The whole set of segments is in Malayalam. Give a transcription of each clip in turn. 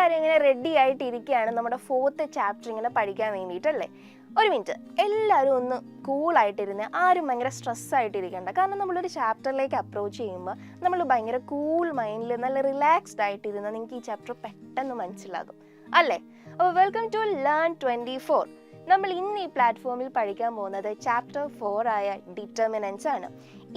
എല്ലാവരും ഇങ്ങനെ റെഡി ആയിട്ടിരിക്കുകയാണ് നമ്മുടെ 4th ചാപ്റ്റർ ഇങ്ങനെ പഠിക്കാൻ വേണ്ടിയിട്ടല്ലേ. ഒരു മിനിറ്റ്, എല്ലാവരും ഒന്ന് കൂളായിട്ടിരുന്ന്, ആരും ഭയങ്കര സ്ട്രെസ്സായിട്ടിരിക്കേണ്ട. കാരണം നമ്മളൊരു ചാപ്റ്ററിലേക്ക് അപ്രോച്ച് ചെയ്യുമ്പോൾ നമ്മൾ ഭയങ്കര കൂൾ മൈൻഡിൽ നല്ല റിലാക്സ്ഡ് ആയിട്ടിരുന്ന് നിങ്ങൾക്ക് ഈ ചാപ്റ്റർ പെട്ടെന്ന് മനസ്സിലാകും അല്ലേ. അപ്പോൾ വെൽക്കം ടു ലേൺ 24. നമ്മൾ ഇന്ന് ഈ പ്ലാറ്റ്ഫോമിൽ പഠിക്കാൻ പോകുന്നത് ചാപ്റ്റർ 4 ആയ ഡിറ്റർമിനൻസ് ആണ്.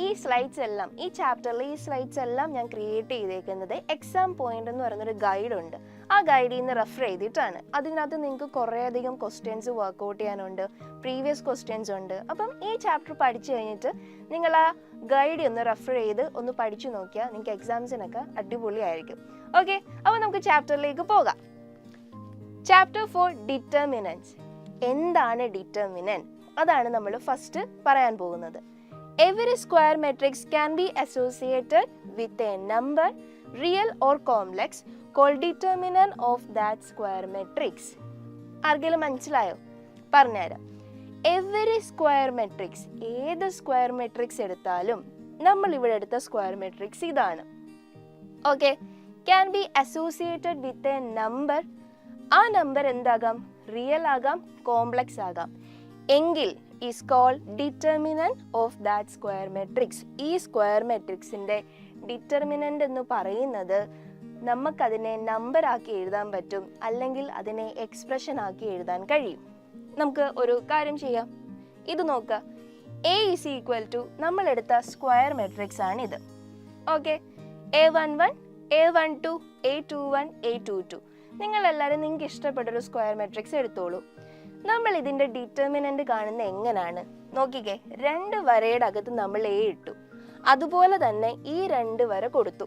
ഈ സ്ലൈഡ്സ് എല്ലാം, ഈ ചാപ്റ്ററിൽ ഈ സ്ലൈഡ്സ് എല്ലാം ഞാൻ ക്രിയേറ്റ് ചെയ്തേക്കുന്നത് എക്സാം പോയിന്റ് എന്ന് പറയുന്നൊരു ഗൈഡ് ഉണ്ട്. ആ ഗൈഡിൽ നിന്ന് റെഫർ ചെയ്തിട്ടാണ്. അതിനകത്ത് നിങ്ങൾക്ക് കുറേയധികം ക്വസ്റ്റ്യൻസ് വർക്കൗട്ട് ചെയ്യാനുണ്ട്, പ്രീവിയസ് ക്വസ്റ്റ്യൻസ് ഉണ്ട്. അപ്പം ഈ ചാപ്റ്റർ പഠിച്ചു കഴിഞ്ഞിട്ട് നിങ്ങൾ ആ ഗൈഡ് ഒന്ന് റെഫർ ചെയ്ത് ഒന്ന് പഠിച്ചു നോക്കിയാൽ നിങ്ങൾക്ക് എക്സാംസിനൊക്കെ അടിപൊളിയായിരിക്കും. ഓക്കെ, അപ്പോൾ നമുക്ക് ചാപ്റ്ററിലേക്ക് പോകാം. Chapter 4 determinants. എന്താണ് ഡിറ്റർമിനന്റ്? അതാണ് നമ്മൾ ഫസ്റ്റ് പറയാൻ പോകുന്നത്. Every square matrix can be associated with a number, real or complex, called determinant of that square matrix. ആർക്കെങ്കിലും മനസ്സിലായോ? പറഞ്ഞുതരാം. എവറി സ്ക്വയർ മെട്രിക്സ്, ഏത് സ്ക്വയർ മെട്രിക്സ് എടുത്താലും നമ്മൾ ഇവിടെ എടുത്ത സ്ക്വയർ മെട്രിക്സ് ഇതാണ്. Okay, can be associated with a number. ആ നമ്പർ എന്താകാം? റിയൽ ആകാം, കോംപ്ലക്സ് ആകാം. എങ്കിൽ is called determinant of that square matrix. ഈ സ്ക്വയർ മെട്രിക്സിന്റെ ഡിറ്റർമിനന്റ് എന്ന് പറയുന്നത് നമുക്കതിനെ നമ്പർ ആക്കി എഴുതാൻ പറ്റും, അല്ലെങ്കിൽ അതിനെ എക്സ്പ്രഷൻ ആക്കി എഴുതാൻ കഴിയും. നമുക്ക് ഒരു കാര്യം ചെയ്യാം. ഇത് നോക്കുക. A is equal to നമ്മൾ എടുത്ത സ്ക്വയർ മെട്രിക്സ് ആണ് ഇത്. Okay, A11, A12, A21, A22. നിങ്ങളെല്ലാവരും നിങ്ങൾക്ക് ഇഷ്ടപ്പെട്ടൊരു സ്ക്വയർ മെട്രിക്സ് എടുത്തോളൂ. നമ്മൾ ഇതിന്റെ ഡിറ്റർമിനന്റ് കാണുന്ന എങ്ങനെയാണ് നോക്കിക്കേ. 2 വരയുടെ അകത്ത് നമ്മൾ എ ഇട്ടു, അതുപോലെ തന്നെ ഈ 2 വര കൊടുത്തു.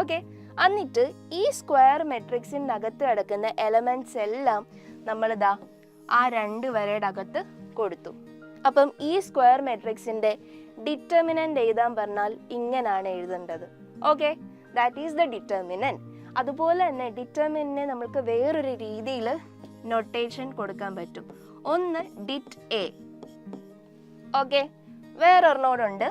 ഓക്കെ, എന്നിട്ട് ഈ സ്ക്വയർ മെട്രിക്സിന്റെ അകത്ത് കിടക്കുന്ന എലമെന്റ്സ് എല്ലാം നമ്മൾ ഇതാ ആ 2 വരയുടെ അകത്ത് കൊടുത്തു. അപ്പം ഈ സ്ക്വയർ മെട്രിക്സിന്റെ ഡിറ്റർമിനന്റ് എഴുതാൻ പറഞ്ഞാൽ ഇങ്ങനെയാണ് എഴുതേണ്ടത്. Okay, that is the determinant. അതുപോലെ തന്നെ ഡിറ്റർമിനന്റിനെ നമുക്ക് വേറൊരു രീതിയിൽ നൊട്ടേഷൻ കൊടുക്കാൻ പറ്റും. ഒന്ന് ഡിറ്റ് എ. ഓക്കെ, വേറൊരെണ്ണോടുണ്ട്.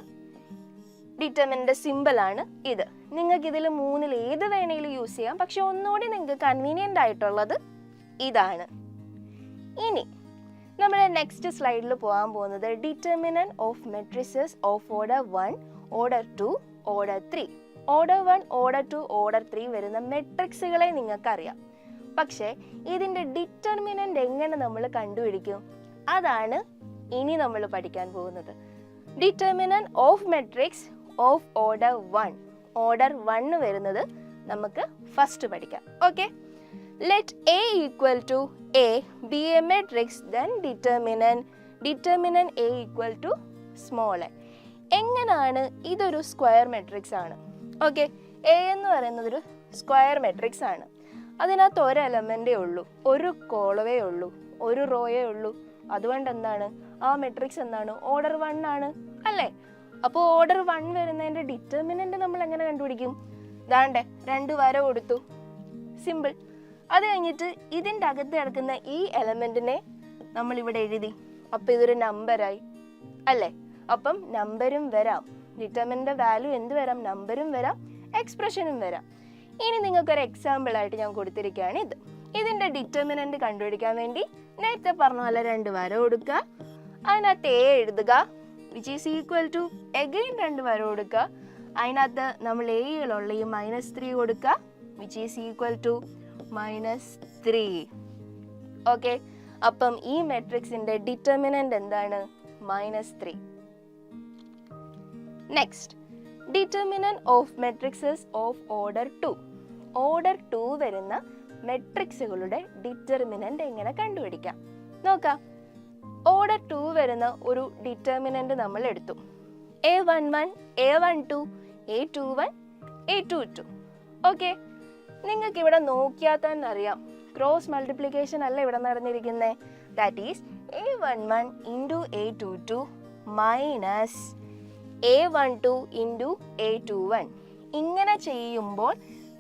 ഡിറ്റർമിനന്റ് സിമ്പിൾ ആണ് ഇത്. നിങ്ങൾക്ക് ഇതിൽ 3-ൽ ഏത് വേണമെങ്കിലും യൂസ് ചെയ്യാം, പക്ഷെ ഒന്നുകൂടി നിങ്ങൾക്ക് കൺവീനിയന്റ് ആയിട്ടുള്ളത് ഇതാണ്. ഇനി നമ്മുടെ നെക്സ്റ്റ് സ്ലൈഡിൽ പോകാൻ പോകുന്നത് determinant of matrices of order 1, order 2, order 3. Order 1, order 2, order 3 വരുന്ന മെട്രിക്സുകളെ നിങ്ങൾക്കറിയാം. പക്ഷേ ഇതിന്റെ ഡിറ്റർമിനന്റ് എങ്ങനെ നമ്മൾ കണ്ടുപിടിക്കും? അതാണ് ഇനി നമ്മൾ പഠിക്കാൻ പോകുന്നത്. Determinant of matrix of order 1. Order 1 വരുന്നത് നമുക്ക് ഫസ്റ്റ് പഠിക്കാം. Okay, let A equal to A be a matrix, then determinant A equal to small a. എങ്ങനെയാണ് ഇതൊരു സ്ക്വയർ മെട്രിക്സ് ആണ്. ഓക്കെ, A എന്ന് പറയുന്നത് ഒരു സ്ക്വയർ മെട്രിക്സ് ആണ്. അതിനകത്ത് ഒരു എലമെന്റേ ഉള്ളൂ, ഒരു കോളമേ ഉള്ളൂ, ഒരു റോയേ ഉള്ളൂ. അതുകൊണ്ട് എന്താണ് ആ മെട്രിക്സ് എന്താണ്? ഓർഡർ 1 ആണ് അല്ലേ. അപ്പോൾ ഓർഡർ 1 വരുന്നതിന്റെ ഡിറ്റർമിനന്റ് നമ്മൾ എങ്ങനെ കണ്ടുപിടിക്കും? ദാണ്ടെ 2 വര കൊടുത്തു, സിമ്പിൾ. അത് കഴിഞ്ഞിട്ട് ഇതിന്റെ അകത്ത് കിടക്കുന്ന ഈ എലമെന്റിനെ നമ്മൾ ഇവിടെ എഴുതി. അപ്പൊ ഇതൊരു നമ്പറായി അല്ലേ. അപ്പം നമ്പരും വരാം, ഡിറ്റർമിനന്റ് വാല്യൂ എന്ത് വരാം? നമ്പരും വരാം, എക്സ്പ്രഷനും വരാം. ഇനി നിങ്ങൾക്കൊരു എക്സാമ്പിൾ ആയിട്ട് ഞാൻ കൊടുത്തിരിക്കുകയാണ് ഇത്. ഇതിന്റെ ഡിറ്റർമിനന്റ് കണ്ടുപിടിക്കാൻ വേണ്ടി നേരത്തെ പറഞ്ഞ പോലെ 2 വര കൊടുക്കുക, അതിനകത്ത് എ എഴുതുക, which is equal to again 2 വര കൊടുക്കുക, അതിനകത്ത് നമ്മൾ എയിലുള്ള ഈ -3 കൊടുക്കുക, which is equal to -3. Okay, അപ്പം ഈ മെട്രിക്സിന്റെ ഡിറ്റർമിനന്റ് എന്താണ്? -3. Next, determinant of matrices of order 2. Order 2 വരുന്ന മെട്രിക്സുകളുടെ ഡിറ്റർമിനന്റ് എങ്ങനെ കണ്ടുപിടിക്കാം നോക്കാം. ഓർഡർ 2 വരുന്ന ഒരു ഡിറ്റർമിനന്റ് നമ്മൾ എടുത്തു. A11, A12, A21, A22. Okay, നിങ്ങൾക്ക് ഇവിടെ നോക്കിയാൽ തന്നെ അറിയാം, ക്രോസ് മൾട്ടിപ്ലിക്കേഷൻ അല്ല ഇവിടെ നടന്നിരിക്കുന്നത്. That is A11 into A22 minus A12 into A21. ഇങ്ങനെ ചെയ്യുമ്പോൾ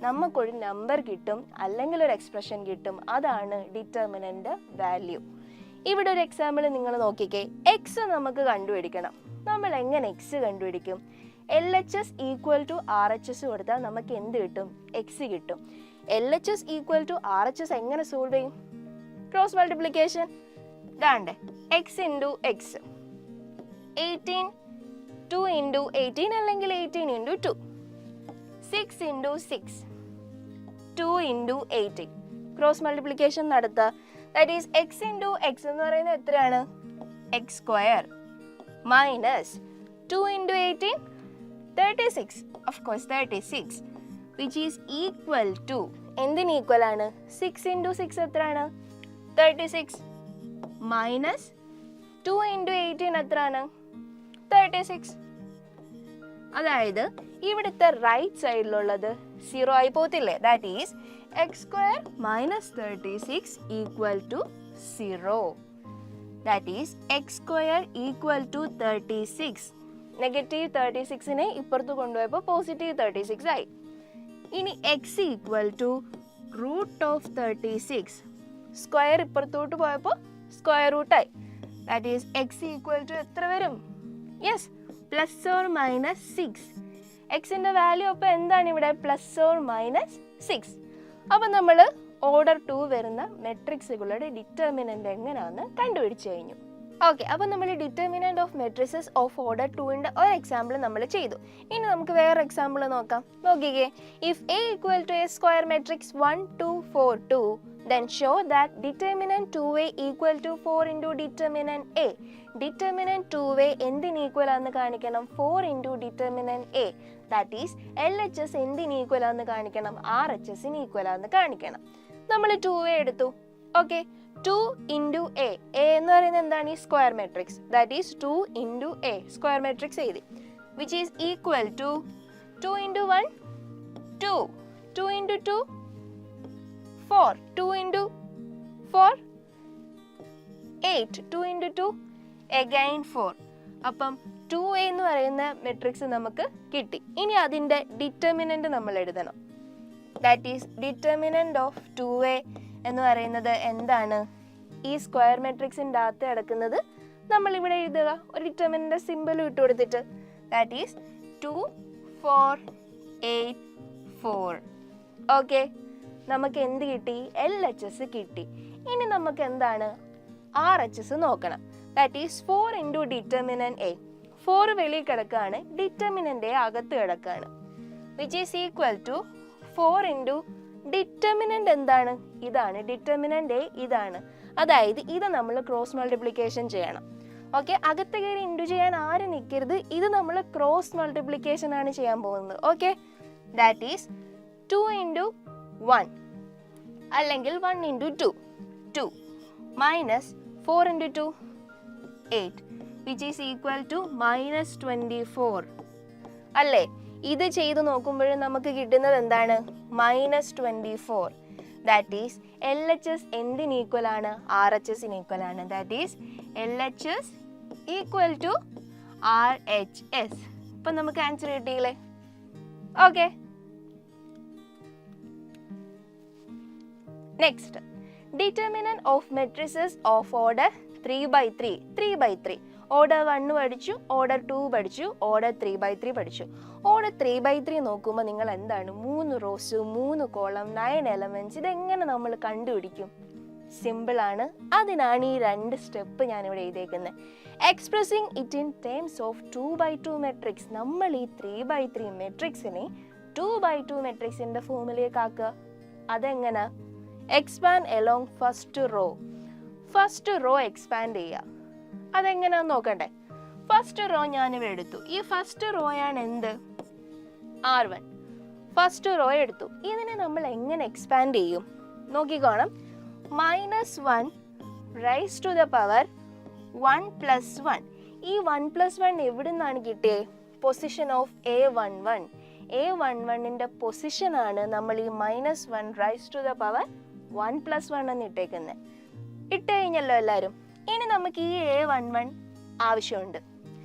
നമുക്കൊരു നമ്പർ കിട്ടും, അല്ലെങ്കിൽ ഒരു എക്സ്പ്രഷൻ കിട്ടും. അതാണ് ഡിറ്റർമിനന്റ് വാല്യൂ. ഇവിടെ ഒരു എക്സാമ്പിൾ നിങ്ങൾ നോക്കിക്കേ. എക്സ് നമുക്ക് കണ്ടുപിടിക്കണം. നമ്മൾ എങ്ങനെ എക്സ് കണ്ടുപിടിക്കും? LHS ഈക്വൽ ടു RHS കൊടുത്താൽ നമുക്ക് എന്ത് കിട്ടും? എക്സ് കിട്ടും. LHS ഈക്വൽ ടു RHS എങ്ങനെ സോൾവ് ചെയ്യും? Cross multiplication. ഇതാണ്ട് എക്സ് ഇൻറ്റു എക്സ്, 18 2 ഇൻറ്റു 18 അല്ലെങ്കിൽ 18 into 2, 6 into 6, 2 into 18. Cross multiplication നടത്തുക. That is x into x എന്ന് പറയുന്നത് എത്രയാണ്? X square minus 2 into 18 36, of course 36, which is equal to എന്തിന് ഈക്വൽ ആണ്? 6 ഇൻറ്റു 6 എത്രയാണ്? 36 മൈനസ് 2 ഇൻറ്റു 18 എത്രയാണ്? 36. അതായത് ഇവിടുത്തെ റൈറ്റ് സൈഡിലുള്ളത് 0 ആയി പോകത്തില്ലേ? That is x square minus 36 equal to 0. That is x square equal to 36. Negative 36നെ ഇപ്പുറത്ത് കൊണ്ടുപോയപ്പോൾ പോസിറ്റീവ് 36 ആയി. ഇനി x equal to root of 36, square ഇപ്പുറത്തോട്ട് പോയപ്പോൾ സ്ക്വയർ റൂട്ടായി. That is x equal to എത്ര വരും? Yes, plus or minus 6. എക്സിൻ്റെ വാല്യൂ അപ്പോൾ എന്താണ് ഇവിടെ? Plus or minus 6. അപ്പം നമ്മൾ ഓർഡർ 2 വരുന്ന മെട്രിക്സുകളുടെ ഡിറ്റർമിനൻ്റ് എങ്ങനെയാണെന്ന് കണ്ടുപിടിച്ച് കഴിഞ്ഞു. ഓക്കെ, അപ്പം നമ്മൾ determinant of matrices of order 2ൻ്റെ ഒരു എക്സാമ്പിൾ നമ്മൾ ചെയ്തു. ഇനി നമുക്ക് വേറെ എക്സാമ്പിൾ നോക്കാം. നോക്കിക്കേ, if A equal to a square matrix 1 2 4 2, then show that determinant 2a equal to 4 into determinant a. Determinant 2a എന്തിന് ഈക്വൽ ആണെന്ന് കാണിക്കണം? 4 into determinant a. That is LHS എന്തിന് ഈക്വൽ ആണെന്ന് കാണിക്കണം? RHSന് ഈക്വൽ ആണെന്ന് കാണിക്കണം. നമ്മൾ 2a എടുത്തു. Okay, 2 into a. a എന്ന് പറയുന്നത് എന്താണ്? ഈ square matrix. That is 2 into a, square matrix എഴുതി, which is equal to 2 into 1 2, 2 into 2 4, 2 into 4 8, 2 into 2 again 4. അപ്പം 2a എന്ന് പറയുന്ന മെട്രിക്സ് നമുക്ക് കിട്ടി. ഇനി അതിൻ്റെ ഡിറ്റർമിനൻ്റ് നമ്മൾ എഴുതണം. That is determinant of 2a എന്ന് പറയുന്നത് എന്താണ്? ഈ സ്ക്വയർ മെട്രിക്സിൻ്റെ അകത്ത് കിടക്കുന്നത് നമ്മളിവിടെ എഴുതുക, ഒരു ഡിറ്റർമിനൻ്റ് സിമ്പിൾ ഇട്ട് കൊടുത്തിട്ട്. That is 2 4 8 4. ഓക്കെ, നമുക്ക് എന്ത് കിട്ടി? LHS കിട്ടി. ഇനി നമുക്ക് എന്താണ്? RHS നോക്കണം. That is 4 into determinant A. 4 വെളിയിൽ കിടക്കുകയാണ്, ഡിറ്റർമിനൻ്റ് എ അകത്ത് കിടക്കുകയാണ്, which is equal to 4 into determinant എന്താണ്? ഇതാണ് ഡിറ്റർമിനൻ്റ് എ, ഇതാണ്. അതായത് ഇത് നമ്മൾ ക്രോസ് മൾട്ടിപ്ലിക്കേഷൻ ചെയ്യണം. ഓക്കെ, അകത്ത് കയറി ഇൻറ്റു ചെയ്യാൻ ആരും നിൽക്കരുത്. ഇത് നമ്മൾ ക്രോസ് മൾട്ടിപ്ലിക്കേഷൻ ആണ് ചെയ്യാൻ പോകുന്നത്. ഓക്കെ, ദാറ്റ് ഈസ് 2 ഇൻറ്റു 1 അല്ലെങ്കിൽ 1 into 2 2 minus 4 into 2 8, which is equal to minus 24 അല്ലേ? ഇത് ചെയ്ത് നോക്കുമ്പോഴും നമുക്ക് കിട്ടുന്നത് എന്താണ്? മൈനസ് 24. ദാറ്റ് ഈസ് LHS എന്തിന് ഈക്വൽ ആണ്? RHSന് ഈക്വൽ ആണ്. That is LHS equal to RHS. ഇപ്പം നമുക്ക് ആൻസർ കിട്ടിയില്ലേ? Okay, next, determinant of matrices of order 3/3. 3/3 order 1 പഠിച്ചു, ഓർഡർ 2 പഠിച്ചു, ഓർഡർ 3/3 പഠിച്ചു. ഓർഡർ 3/3 നോക്കുമ്പോൾ നിങ്ങൾ എന്താണ്? 3 റോസ് 3 കോളം 9 എലമെന്റ്സ്. ഇതെങ്ങനെ നമ്മൾ കണ്ടുപിടിക്കും? സിമ്പിൾ ആണ്. അതിനാണ് ഈ 2 സ്റ്റെപ്പ് ഞാനിവിടെ എഴുതിയേക്കുന്നത്. Expressing it in terms of 2/2 matrix. നമ്മൾ ഈ 3/3 മെട്രിക്സിനെ 2/2 മെട്രിക്സിന്റെ ഫോമിലേക്ക് ആക്കുക. അതെങ്ങനെ? Expand along first row. First row expand ചെയ്യുക. അതെങ്ങനെയാന്ന് നോക്കണ്ടേ? ഫസ്റ്റ് റോ ഞാനിവിടെ എടുത്തു. ഈ ഫസ്റ്റ് റോയാണ് എന്ത്? R1. ഫസ്റ്റ് റോ എടുത്തു. ഇതിനെ നമ്മൾ എങ്ങനെ എക്സ്പാൻഡ് ചെയ്യും? നോക്കിക്കോണം. -1 റൈസ് ടു ദ പവർ 1 + 1. ഈ 1 + 1 എവിടെ നിന്നാണ് കിട്ടിയേ? Position of A11. A11ന്റെ പൊസിഷനാണ് നമ്മൾ ഈ -1 റൈസ് ടു ദ പവർ 1 + 1 എന്ന് ഇട്ടേക്കുന്നത്. ഇട്ട് കഴിഞ്ഞല്ലോ എല്ലാവരും. ഇനി നമുക്ക് ഈ A11 ആവശ്യമുണ്ട്.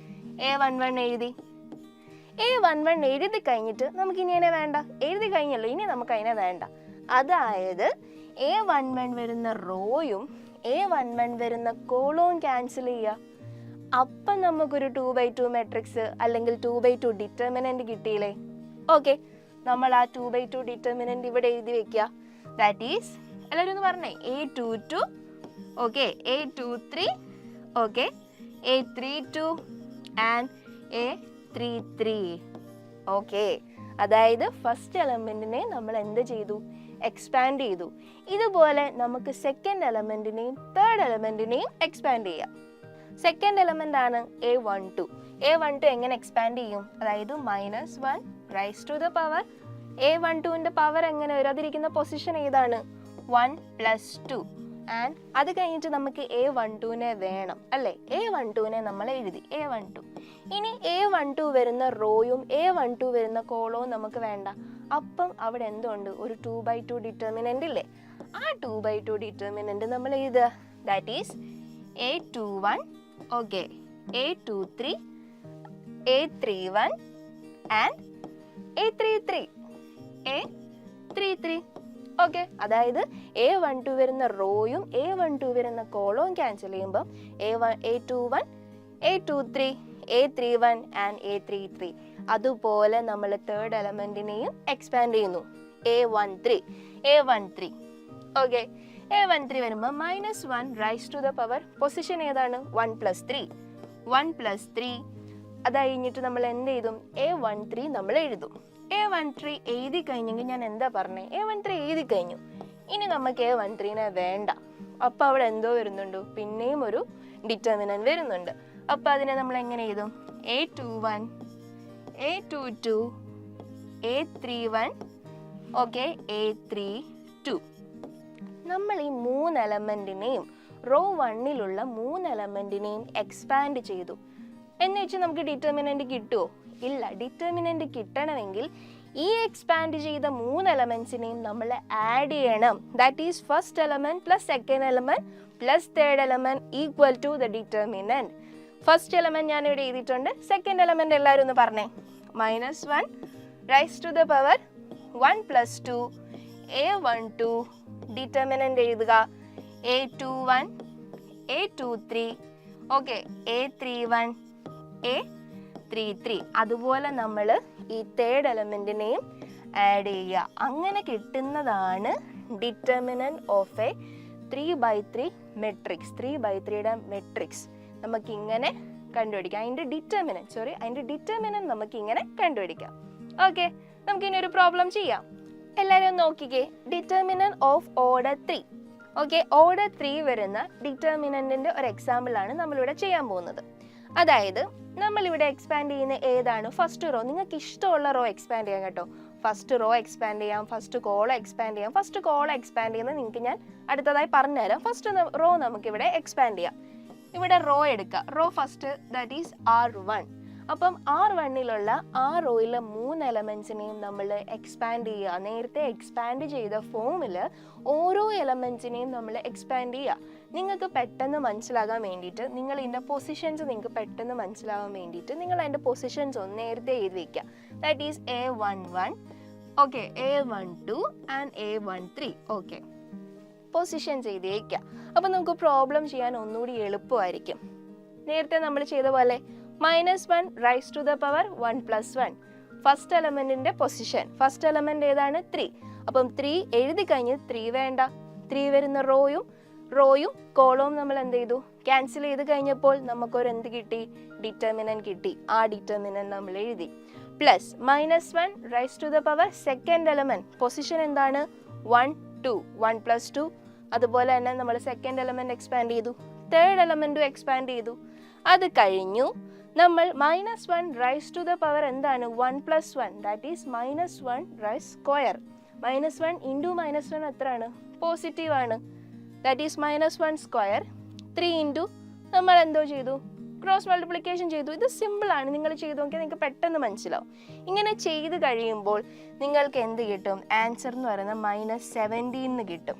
A11 എഴുതി. A11 എഴുതി കഴിഞ്ഞിട്ട് നമുക്ക് ഇനി അതിനെ വേണ്ട. എഴുതി കഴിഞ്ഞല്ലോ, ഇനി നമുക്ക് അതിനെ വേണ്ട. അതായത് A11 വരുന്ന റോയും A11 വരുന്ന കോളവും ക്യാൻസൽ ചെയ്യുക. അപ്പം നമുക്കൊരു 2/2 മെട്രിക്സ് അല്ലെങ്കിൽ 2/2 ഡിറ്റർമിനൻ്റ് കിട്ടിയില്ലേ? ഓക്കെ, നമ്മൾ ആ 2/2 ഡിറ്റർമിനന്റ് ഇവിടെ എഴുതി വെക്കുക. ദാറ്റ് ഈസ് എല്ലാവരും ഒന്ന് പറഞ്ഞേ A22 okay, A23 okay, A32 and A33 okay. അതായത് ഫസ്റ്റ് എലമെന്റിനെ നമ്മൾ എന്ത് ചെയ്തു, എക്സ്പാൻഡ് ചെയ്തു. ഇതുപോലെ നമുക്ക് സെക്കൻഡ് എലമെന്റിനെയും തേർഡ് എലമെന്റിനെയും എക്സ്പാൻഡ് ചെയ്യാം. സെക്കൻഡ് എലമെന്റ് ആണ് A12. A12 എങ്ങനെ എക്സ്പാൻഡ് ചെയ്യും, അതായത് -1 റൈസ് ടു ദ പവർ A12ന്റെ പവർ എങ്ങനെ വരും, അതിരിക്കുന്ന പൊസിഷൻ ഏതാണ് 1 + 2 ആൻഡ് അത് കഴിഞ്ഞിട്ട് നമുക്ക് A12നെ വേണം അല്ലേ, A12നെ നമ്മൾ എഴുതി A12. ഇനി A12 വരുന്ന റോയും A12 വരുന്ന കോളവും നമുക്ക് വേണ്ട. അപ്പം അവിടെ എന്തുണ്ട്, ഒരു 2/2 ഡിറ്റർമിനന്റ് ഇല്ലേ, ആ 2/2 ഡിറ്റർമിനന്റ് നമ്മൾ എഴുതുക. That is A21 okay, A23 A31 and A33 okay. അതായത് A12 വരുന്ന റോയും A12 വരുന്ന കോളവും ക്യാൻസൽ ചെയ്യുമ്പോൾ A21 A23 A31 and A33. അതുപോലെ നമ്മൾ തേർഡ് എലമെന്റിനെയും എക്സ്പാൻഡ് ചെയ്യുന്നു. A13 okay. A13 വരുമ്പോൾ -1 raise to the power position ഏതാണ് 1 + 3. അത് കഴിഞ്ഞിട്ട് നമ്മൾ എന്ത് ചെയ്തും, A13 നമ്മൾ എഴുതും. A13 എഴുതി കഴിഞ്ഞെങ്കിൽ ഞാൻ എന്താ പറഞ്ഞേ, A13 എഴുതി കഴിഞ്ഞു. ഇനി നമുക്ക് A13നെ വേണ്ട. അപ്പം അവിടെ എന്തോ വരുന്നുണ്ട്, പിന്നെയും ഒരു ഡിറ്റർമിനന്റ് വരുന്നുണ്ട്. അപ്പം അതിനെ നമ്മൾ എങ്ങനെ എഴുതും, A21 A22 A31 okay A32. നമ്മൾ ഈ 3 എലമെന്റിനെയും റോ 1ലുള്ള 3 എലമെന്റിനെയും എക്സ്പാൻഡ് ചെയ്തു എന്ന് വെച്ചാൽ നമുക്ക് ഡിറ്റർമിനന്റ് കിട്ടുമോ, ഇല്ല. ഡിറ്റർമിനന്റ് കിട്ടണമെങ്കിൽ ഈ എക്സ്പാൻഡ് ചെയ്ത 3 എലമെന്റ്സിനെയും നമ്മൾ ആഡ് ചെയ്യണം. That is first element plus second element plus third element equal to the determinant. First element ഞാൻ ഇവിടെ എഴുതിയിട്ടുണ്ട്. സെക്കൻഡ് എലമെന്റ് എല്ലാവരും ഒന്ന് പറഞ്ഞേ, -1 raise to the power 1 + 2 A12 determinant എഴുതുക. A21 A23 okay A31 A33. അതുപോലെ നമ്മൾ ഈ തേർഡ് എലമെന്റിനെയും ആഡ് ചെയ്യുക. അങ്ങനെ കിട്ടുന്നതാണ് ഡിറ്റർമിനന്റ് ഓഫ് എ 3/3 മെട്രിക്സ്. 3/3യുടെ മെട്രിക്സ് നമുക്ക് ഇങ്ങനെ കണ്ടുപിടിക്കാം. അതിന്റെ ഡിറ്റർമിനന്റ് നമുക്ക് ഇങ്ങനെ കണ്ടുപിടിക്കാം. ഓക്കെ, നമുക്ക് ഇനി ഒരു പ്രോബ്ലം ചെയ്യാം. എല്ലാവരും നോക്കിക്കേ, determinant of order 3. Okay, order 3 വരുന്ന ഡിറ്റർമിനന്റിന്റെ ഒരു എക്സാമ്പിൾ ആണ് നമ്മളിവിടെ ചെയ്യാൻ പോകുന്നത്. അതായത് നമ്മളിവിടെ എക്സ്പാൻഡ് ചെയ്യുന്ന ഏതാണ്, ഫസ്റ്റ് റോ. നിങ്ങൾക്ക് ഇഷ്ടമുള്ള റോ എക്സ്പാൻഡ് ചെയ്യാം കേട്ടോ. ഫസ്റ്റ് റോ എക്സ്പാൻഡ് ചെയ്യാം, ഫസ്റ്റ് കോളം എക്സ്പാൻഡ് ചെയ്യാം. ഫസ്റ്റ് കോളം എക്സ്പാൻഡ് ചെയ്യുന്നത് നിങ്ങൾക്ക് ഞാൻ അടുത്തതായി പറഞ്ഞുതരാം. ഫസ്റ്റ് റോ നമുക്കിവിടെ എക്സ്പാൻഡ് ചെയ്യാം. ഇവിടെ റോ എടുക്കുക. Raw first that is R1. അപ്പം R1ലുള്ള ആ റോയിലെ 3 എലമെന്റ്സിനെയും നമ്മൾ എക്സ്പാൻഡ് ചെയ്യുക. നേരത്തെ എക്സ്പാൻഡ് ചെയ്ത ഫോമിൽ ഓരോ എലമെന്റ്സിനെയും നമ്മൾ എക്സ്പാൻഡ് ചെയ്യുക. നിങ്ങൾക്ക് പെട്ടെന്ന് മനസ്സിലാകാൻ വേണ്ടിയിട്ട്, നിങ്ങൾ ഇതിൻ്റെ പൊസിഷൻസ് നിങ്ങൾക്ക് പെട്ടെന്ന് മനസ്സിലാകാൻ വേണ്ടിയിട്ട് നിങ്ങൾ അതിൻ്റെ പൊസിഷൻസ് ഒന്ന് നേരത്തെ എഴുതി വയ്ക്കുക. That is A11 okay, A12 and A13 okay. Positions എഴുതി വയ്ക്കുക. അപ്പം നമുക്ക് പ്രോബ്ലം ചെയ്യാൻ ഒന്നുകൂടി എളുപ്പമായിരിക്കും. നേരത്തെ നമ്മൾ ചെയ്ത പോലെ -1 raise to the power 1 + 1 first എലമെന്റിന്റെ പൊസിഷൻ. ഫസ്റ്റ് എലമെന്റ് ഏതാണ് 3. അപ്പം 3 എഴുതി കഴിഞ്ഞ് 3 വേണ്ട. 3 വരുന്ന റോയും കോളവും നമ്മൾ എന്ത് ചെയ്തു, ക്യാൻസൽ ചെയ്ത് കഴിഞ്ഞപ്പോൾ നമുക്കൊരു എന്ത് കിട്ടി, ഡിറ്റർമിനന്റ് കിട്ടി. ആ ഡിറ്റർമിനന്റ് നമ്മൾ എഴുതി. Plus -1 raise to the power second element position എന്താണ് 1 2 1 + 2. അതുപോലെ തന്നെ നമ്മൾ സെക്കൻഡ് എലമെന്റ് എക്സ്പാൻഡ് ചെയ്തു, തേർഡ് എലമെന്റും എക്സ്പാൻഡ് ചെയ്തു. അത് കഴിഞ്ഞു നമ്മൾ -1 റൈസ് ടു ദ പവർ എന്താണ് 1 + 1 that is -1 raise square. -1 into -1 എത്രയാണ്, പോസിറ്റീവ് ആണ്. That is -1 square. 3 ഇൻറ്റു നമ്മൾ എന്തോ ചെയ്തു, ക്രോസ് മൾട്ടിപ്ലിക്കേഷൻ ചെയ്തു. ഇത് സിമ്പിൾ ആണ്, നിങ്ങൾ ചെയ്ത് നോക്കിയാൽ നിങ്ങൾക്ക് പെട്ടെന്ന് മനസ്സിലാവും. ഇങ്ങനെ ചെയ്ത് കഴിയുമ്പോൾ നിങ്ങൾക്ക് എന്ത് കിട്ടും, ആൻസർ എന്ന് പറയുന്നത് -17 കിട്ടും.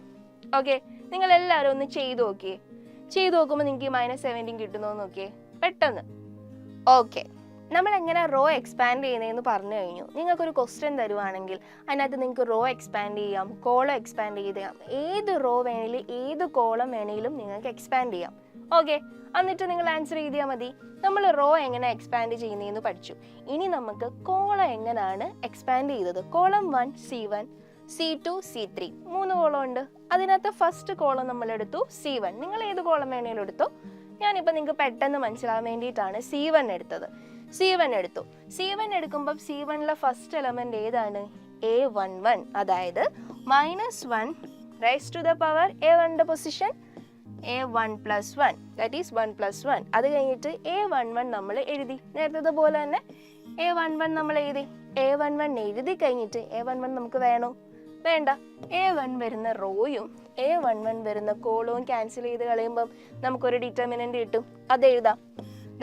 ഓക്കെ, നിങ്ങൾ എല്ലാവരും ഒന്ന് ചെയ്ത് നോക്കിയേ. ചെയ്ത് നോക്കുമ്പോൾ നിങ്ങൾക്ക് -17 കിട്ടുന്നോ നോക്കിയേ പെട്ടെന്ന്. ഓക്കെ, നമ്മൾ എങ്ങനെ റോ എക്സ്പാൻഡ് ചെയ്യുന്നതെന്ന് പറഞ്ഞു കഴിഞ്ഞു. നിങ്ങൾക്കൊരു ക്വസ്റ്റ്യൻ തരുവാണെങ്കിൽ അതിനകത്ത് നിങ്ങൾക്ക് റോ എക്സ്പാൻഡ് ചെയ്യാം, കോളം എക്സ്പാൻഡ് ചെയ്യാം. ഏത് റോ വേണമെങ്കിലും ഏത് കോളം വേണമെങ്കിലും നിങ്ങൾക്ക് എക്സ്പാൻഡ് ചെയ്യാം. ഓക്കെ, എന്നിട്ട് നിങ്ങൾ ആൻസർ ചെയ്താൽ മതി. നമ്മൾ റോ എങ്ങനെ എക്സ്പാൻഡ് ചെയ്യുന്നതെന്ന് പഠിച്ചു. ഇനി നമുക്ക് കോളം എങ്ങനെയാണ് എക്സ്പാൻഡ് ചെയ്തത്. Column 1 C1, C2, C3 3 column ഉണ്ട്. അതിനകത്ത് ഫസ്റ്റ് കോളം നമ്മൾ എടുത്തു C1. നിങ്ങൾ ഏത് കോളം വേണേലും എടുത്തോ. ഞാനിപ്പോൾ നിങ്ങൾക്ക് പെട്ടെന്ന് മനസ്സിലാവാൻ വേണ്ടിയിട്ടാണ് C1 എടുത്തത്. C1 എടുത്തു. C1 എടുക്കുമ്പോൾ C1ലെ ഫസ്റ്റ് എലമെന്റ് ഏതാണ്? A11. അതായത് -1 റൈസ് ടു ദ പവർ A1ന്റെ പൊസിഷൻ A1 + 1, ദാറ്റ് ഈസ് 1 + 1. അത് കഴിഞ്ഞിട്ട് A11 നമ്മൾ എഴുതി. നേരത്തെ പോലെ തന്നെ A11 നമ്മൾ എഴുതി. A11 എഴുതി കഴിഞ്ഞിട്ട് A11 നമുക്ക് വേണോ? വേണ്ട. A1 വരുന്ന റോയും A11 വരുന്ന കോളവും ക്യാൻസൽ ചെയ്ത് കളയുമ്പം നമുക്കൊരു ഡിറ്റർമിനന്റ് കിട്ടും. അത് എഴുതാം.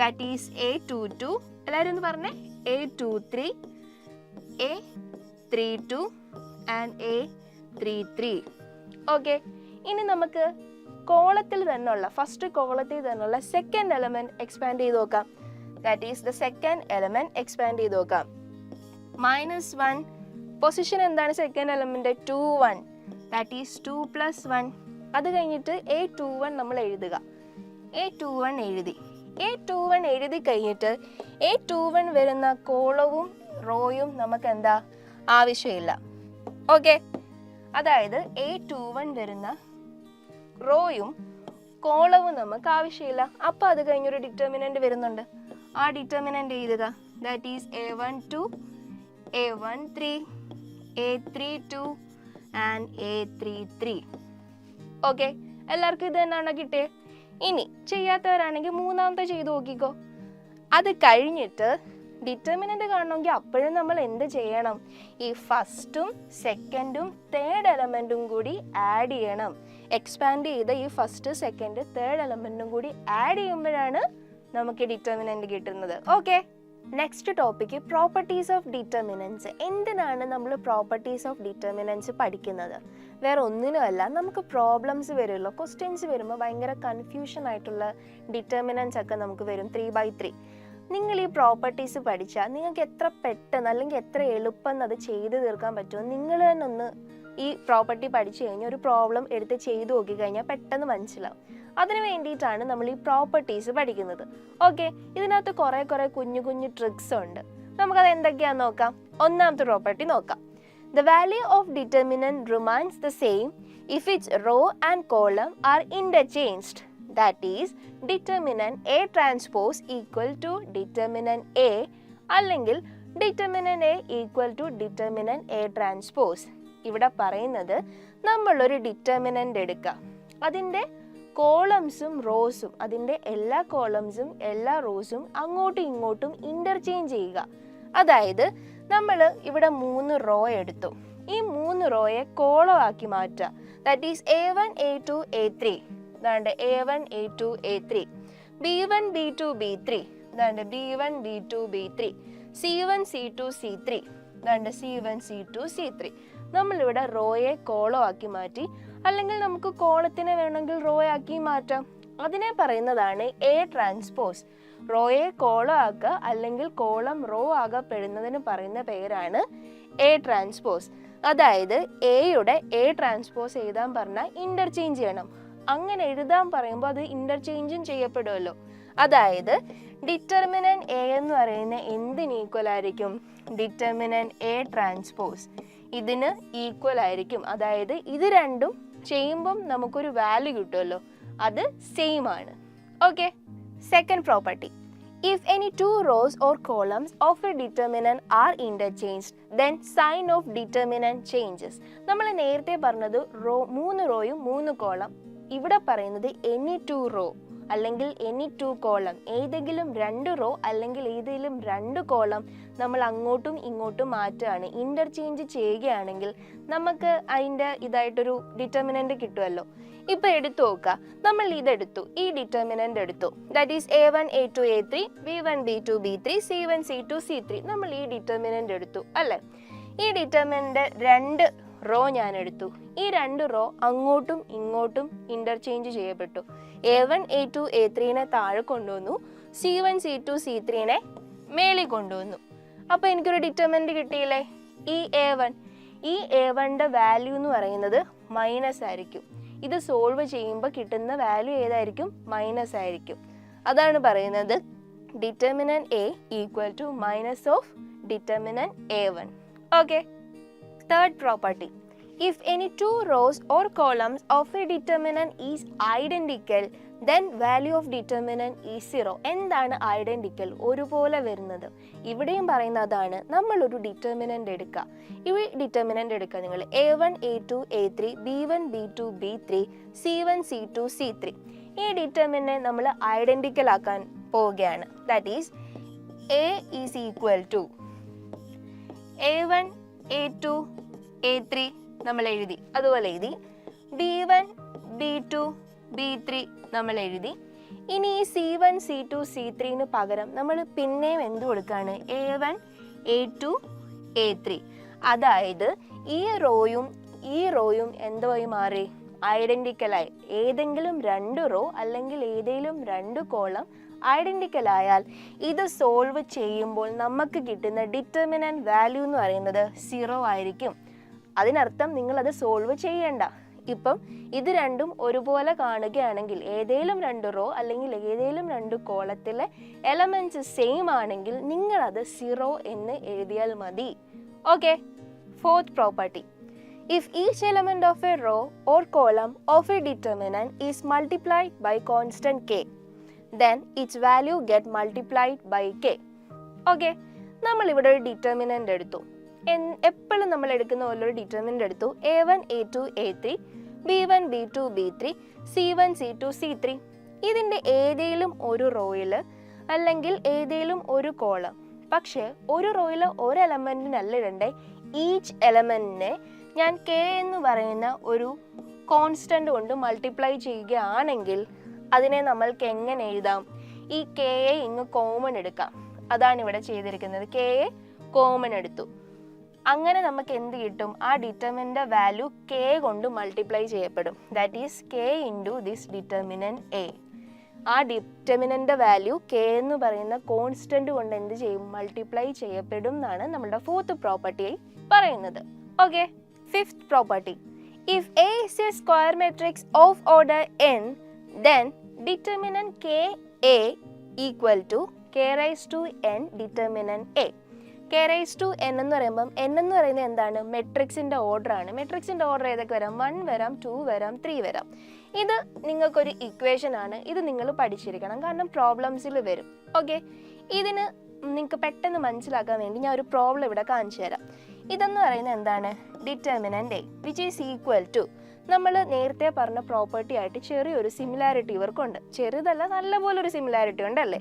That is A22. എല്ലാവരും ഒന്ന് പറഞ്ഞേ. A23, A32 and A33. Okay, ഇനി നമുക്ക് കോളത്തിൽ തന്നെയുള്ള ഫസ്റ്റ് കോളത്തിൽ തന്നെയുള്ള സെക്കൻഡ് എലമെന്റ് എക്സ്പാൻഡ് ചെയ്ത് നോക്കാം. That is the second element expand ചെയ്ത് നോക്കാം. -1 പൊസിഷൻ എന്താണ്? Second element 21, that is 2 + 1. അത് കഴിഞ്ഞിട്ട് A21 നമ്മൾ എഴുതുക. A21 എഴുതി. A21 എഴുതി കഴിഞ്ഞിട്ട് A21 വരുന്ന കോളവും റോയും നമുക്ക് എന്താ ആവശ്യമില്ല. ഓക്കെ, അതായത് A21 വരുന്ന റോയും കോളവും നമുക്ക് ആവശ്യമില്ല. അപ്പോൾ അത് കഴിഞ്ഞൊരു ഡിറ്റർമിനന്റ് വരുന്നുണ്ട്. ആ ഡിറ്റർമിനന്റ് എഴുതുക. That is A12, A13, A32 and A33. Okay, എല്ലാവർക്കും ഇത് തന്നെയാണോ കിട്ടിയത്? ഇനി ചെയ്യാത്തവരാണെങ്കിൽ മൂന്നാമത്തെ ചെയ്ത് നോക്കിക്കോ. അത് കഴിഞ്ഞിട്ട് ഡിറ്റർമിനന്റ് കാണണമെങ്കിൽ അപ്പോഴും നമ്മൾ എന്ത് ചെയ്യണം? ഈ ഫസ്റ്റും സെക്കൻഡും തേർഡ് എലമെന്റും കൂടി ആഡ് ചെയ്യണം. എക്സ്പാൻഡ് ചെയ്ത ഈ ഫസ്റ്റ് സെക്കൻഡ് തേർഡ് എലമെന്റും കൂടി ആഡ് ചെയ്യുമ്പോഴാണ് നമുക്ക് ഡിറ്റർമിനന്റ് കിട്ടുന്നത്. Okay, next topic properties of determinants. എന്തിനാണ് നമ്മൾ പ്രോപ്പർട്ടീസ് ഓഫ് ഡിറ്റർമിനൻസ് പഠിക്കുന്നത്? വേറെ ഒന്നിനുമല്ല, നമുക്ക് പ്രോബ്ലംസ് വരുമല്ലോ, ക്വസ്റ്റ്യൻസ് വരുമ്പോൾ ഭയങ്കര കൺഫ്യൂഷൻ ആയിട്ടുള്ള ഡിറ്റർമിനൻസ് ഒക്കെ നമുക്ക് വരും 3/3. നിങ്ങൾ ഈ പ്രോപ്പർട്ടീസ് പഠിച്ചാൽ നിങ്ങൾക്ക് എത്ര പെട്ടെന്ന് അല്ലെങ്കിൽ എത്ര എളുപ്പം അത് ചെയ്ത് തീർക്കാൻ പറ്റുമോ? നിങ്ങൾ തന്നെ ഒന്ന് ഈ പ്രോപ്പർട്ടി പഠിച്ചു കഴിഞ്ഞാൽ ഒരു പ്രോബ്ലം എടുത്ത് ചെയ്ത് നോക്കി കഴിഞ്ഞാൽ പെട്ടെന്ന് മനസ്സിലാവും. അതിന് വേണ്ടിയിട്ടാണ് നമ്മൾ ഈ പ്രോപ്പർട്ടീസ് പഠിക്കുന്നത്. ഓക്കെ, ഇതിനകത്ത് കുറേ കുഞ്ഞു കുഞ്ഞു ട്രിക്സ് ഉണ്ട്. നമുക്കത് എന്തൊക്കെയാണെന്ന് നോക്കാം. ഒന്നാമത്തെ പ്രോപ്പർട്ടി നോക്കാം. The value of determinant remains the same if its row and column are interchanged. That is, determinant A transpose equal to determinant A അല്ലെങ്കിൽ determinant A equal to determinant A transpose. ഇവിടെ പറയുന്നത് നമ്മളൊരു ഡിറ്റർമിനന്റ് എടുക്കുക, അതിൻ്റെ കോളംസും റോസും, അതിൻ്റെ എല്ലാ കോളംസും എല്ലാ റോസും അങ്ങോട്ടും ഇങ്ങോട്ടും ഇൻ്റർചേഞ്ച് ചെയ്യുക. അതായത് നമ്മൾ ഇവിടെ 3 റോ എടുത്തു. ഈ 3 റോയെ കോളമാക്കി മാറ്റുക. That is A1, A2, A3. അതാണ്ട് A1, A2, A3. B1, B2, B3. അതാണ്ട് B1, B2, B3. C1, C2, C3. അതാണ്ട് C1, C2, C3. നമ്മളിവിടെ റോയെ കോളമാക്കി മാറ്റി. അല്ലെങ്കിൽ നമുക്ക് കോളത്തിനെ വേണമെങ്കിൽ റോ ആക്കി മാറ്റാം. അതിനെ പറയുന്നതാണ് A ട്രാൻസ്പോസ്. റോയെ കോളം ആക്കുക അല്ലെങ്കിൽ കോളം റോ ആകപ്പെടുന്നതിന് പറയുന്ന പേരാണ് A ട്രാൻസ്പോസ്. അതായത് എയുടെ A ട്രാൻസ്പോസ് എഴുതാൻ പറഞ്ഞാൽ ഇൻ്റർചേഞ്ച് ചെയ്യണം. അങ്ങനെ എഴുതാൻ പറയുമ്പോൾ അത് ഇൻ്റർചേഞ്ചും ചെയ്യപ്പെടുമല്ലോ. അതായത് ഡിറ്റർമിനന്റ് A എന്ന് പറയുന്ന എന്തിന് ഈക്വൽ ആയിരിക്കും? ഡിറ്റർമിനന്റ് A ട്രാൻസ്പോസ് ഇതിന് ഈക്വൽ ആയിരിക്കും. അതായത് ഇത് രണ്ടും ചെയ്യുമ്പം നമുക്കൊരു വാല്യൂ കിട്ടുമല്ലോ, അത് സെയിം ആണ്. Okay, second property. If any two rows or columns of a determinant are interchanged, then sign of determinant changes. നമ്മൾ നേരത്തെ പറഞ്ഞത് 3 റോയും 3 കോളം. ഇവിടെ പറയുന്നത് any two row അല്ലെങ്കിൽ any two കോളം. ഏതെങ്കിലും 2 റോ അല്ലെങ്കിൽ ഏതെങ്കിലും 2 കോളം നമ്മൾ അങ്ങോട്ടും ഇങ്ങോട്ടും മാറ്റുകയാണ്, ഇൻ്റർചേഞ്ച് ചെയ്യുകയാണെങ്കിൽ നമുക്ക് അതിൻ്റെ ഇതായിട്ടൊരു ഡിറ്റർമിനൻ്റ് കിട്ടുമല്ലോ. ഇപ്പോൾ എടുത്തു നോക്കുക, നമ്മൾ ഇതെടുത്തു, ഈ ഡിറ്റർമിനൻ്റ് എടുത്തു. That is A1, A2, A3, B1, B2, B3, C1, C2, C3. നമ്മൾ ഈ ഡിറ്റർമിനൻ്റ് എടുത്തു അല്ലേ? ഈ ഡിറ്റർമിനൻ്റ് 2 റോ ഞാൻ എടുത്തു. ഈ 2 റോ അങ്ങോട്ടും ഇങ്ങോട്ടും ഇൻ്റർചേഞ്ച് ചെയ്യപ്പെട്ടു. A1, A2, A3നെ താഴെ കൊണ്ടുവന്നു, C1, C2, C3നെ മേളിൽ കൊണ്ടുവന്നു. അപ്പോൾ എനിക്കൊരു ഡിറ്റർമിനൻ്റ് കിട്ടിയില്ലേ? ഈ A1. ഈ A1ൻ്റെ വാല്യൂ എന്ന് പറയുന്നത് മൈനസ് ആയിരിക്കും. ഇത് സോൾവ് ചെയ്യുമ്പോൾ കിട്ടുന്ന വാല്യൂ ഏതായിരിക്കും? മൈനസ് ആയിരിക്കും. അതാണ് പറയുന്നത് determinant A equal to minus of determinant A1. Okay. Third property, if any two rows or columns of a determinant is identical, then value of determinant is 0. എന്താണ് ഐഡന്റിക്കൽ? ഒരുപോലെ വരുന്നത്. ഇവിടെയും പറയുന്നതാണ്, നമ്മളൊരു ഡിറ്റർമിനന്റ് എടുക്കുക. ഈ ഡിറ്റർമിനന്റ് എടുക്കുക നിങ്ങൾ A1 A2 A3 B1 B2 B3 C1 C2 C3. ഈ ഡിറ്റർമിനന്റ് നമ്മൾ ഐഡന്റിക്കൽ ആക്കാൻ പോവുകയാണ്. That is A is equal to A1 A2 A3 നമ്മൾ എഴുതി, അതുപോലെ എഴുതി. B1 B2 B3 നമ്മൾ എഴുതി. ഇനി ഈ C1 C2 C3 പകരം നമ്മൾ പിന്നെയും എന്ത് കൊടുക്കുകയാണ്? A1 A2 A3. അതായത് ഈ റോയും എന്തായി മാറി? ഐഡന്റിക്കലായി. ഏതെങ്കിലും 2 റോ അല്ലെങ്കിൽ ഏതെങ്കിലും 2 കോളം ഐഡന്റിക്കൽ ആയാൽ ഇത് സോൾവ് ചെയ്യുമ്പോൾ നമുക്ക് കിട്ടുന്ന ഡിറ്റർമിനന്റ് വാല്യൂ എന്ന് പറയുന്നത് 0 ആയിരിക്കും. അതിനർത്ഥം നിങ്ങളത് സോൾവ് ചെയ്യണ്ട. ഇപ്പം ഇത് രണ്ടും ഒരുപോലെ കാണുകയാണെങ്കിൽ ഏതെങ്കിലും 2 റോ അല്ലെങ്കിൽ ഏതെങ്കിലും 2 കോളത്തിലെ എലമെന്റ്സ് സെയിം ആണെങ്കിൽ നിങ്ങളത് 0 എന്ന് എഴുതിയാൽ മതി. Okay. Fourth property, if each element of a row or column of a determinant is multiplied by constant k, then its value get multiplied by k. Okay. നമ്മളിവിടെ ഒരു ഡിറ്റർമിനന്റ് എടുത്തു. എപ്പോഴും നമ്മൾ എടുക്കുന്ന പോലൊരു ഡിറ്റർമിനന്റ് എടുത്തു. A1 A2 A3 B1 B2 B3 C1 C2 C3. ഇതിൻ്റെ ഏതെങ്കിലും ഒരു റോയിൽ അല്ലെങ്കിൽ ഏതെങ്കിലും ഒരു കോളം. പക്ഷേ ഒരു റോയിൽ ഒരു എലമെന്റിനല്ല ഇടണ്ടേ, ഈച്ച് എലമെന്റിനെ ഞാൻ k എന്ന് പറയുന്ന ഒരു കോൺസ്റ്റന്റ് കൊണ്ട് മൾട്ടിപ്ലൈ ചെയ്യുകയാണെങ്കിൽ അതിനെ നമ്മൾക്ക് എങ്ങനെ എഴുതാം? ഈ k ഇങ്ങ് കോമൺ എടുക്കാം. അതാണ് ഇവിടെ ചെയ്തിരിക്കുന്നത്. k കോമൺ എടുത്തു. അങ്ങനെ നമുക്ക് എന്ത് കിട്ടും? ആ ഡിറ്റർമിനന്റ് വാല്യൂ k കൊണ്ട് മൾട്ടിപ്ലൈ ചെയ്യപ്പെടും. That is k into this determinant A. ആ ഡിറ്റർമിനന്റ് വാല്യൂ k എന്ന് പറയുന്ന കോൺസ്റ്റന്റ് കൊണ്ട് എന്ത് ചെയ്യും? മൾട്ടിപ്ലൈ ചെയ്യപ്പെടും എന്നാണ് നമ്മുടെ ഫോർത്ത് പ്രോപ്പർട്ടിയായി പറയുന്നത്. Okay. Fifth property, if A is a square matrix of order n, then determinant KA equal to k raised to n determinant A. k raised to n എന്ന് പറയുമ്പം n എന്ന് പറയുന്നത് എന്താണ്? മെട്രിക്സിൻ്റെ ഓർഡർ ആണ്. മെട്രിക്സിൻ്റെ ഓർഡർ ഏതൊക്കെ വരാം? 1 വരാം, 2 വരാം, 3 വരാം. ഇത് നിങ്ങൾക്കൊരു ഇക്വേഷൻ ആണ്. ഇത് നിങ്ങൾ പഠിച്ചിരിക്കണം, കാരണം പ്രോബ്ലംസിൽ വരും. ഓക്കെ. ഇതിന് നിങ്ങൾക്ക് പെട്ടെന്ന് മനസ്സിലാക്കാൻ വേണ്ടി ഞാൻ ഒരു പ്രോബ്ലം ഇവിടെ കാണിച്ചു തരാം. ഇതെന്ന് പറയുന്നത് എന്താണ്? Determinant A which is equal to, നമ്മൾ നേരത്തെ പറഞ്ഞ പ്രോപ്പർട്ടി ആയിട്ട് ചെറിയൊരു സിമിലാരിറ്റി ഇവർക്കുണ്ട്. ചെറുതല്ല, നല്ലപോലെ ഒരു സിമിലാരിറ്റി ഉണ്ടല്ലേ.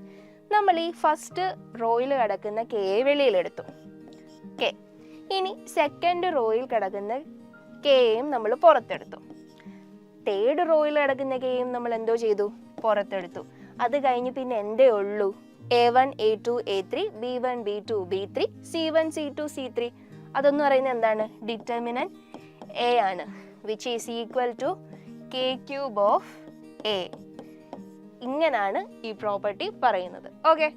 നമ്മൾ ഈ ഫസ്റ്റ് റോയിൽ കിടക്കുന്ന k വെളിയിലെടുത്തു. k. ഇനി സെക്കൻഡ് റോയിൽ കിടക്കുന്ന kയും നമ്മൾ പുറത്തെടുത്തു. തേർഡ് റോയിൽ കിടക്കുന്ന kയും നമ്മൾ എന്തോ ചെയ്തു? പുറത്തെടുത്തു. അത് കഴിഞ്ഞ് പിന്നെ എന്തേ ഉള്ളൂ? A1 A2 A3 B1 B2 B3 C1 C2 C3. അതൊന്നും പറയുന്നത് എന്താണ്? ഡിറ്റർമിനന്റ് A ആണ്. Which is equal to k cube of A. ഇങ്ങനാണ് ഈ പ്രോപ്പർട്ടി പറയുന്നത്. Okay.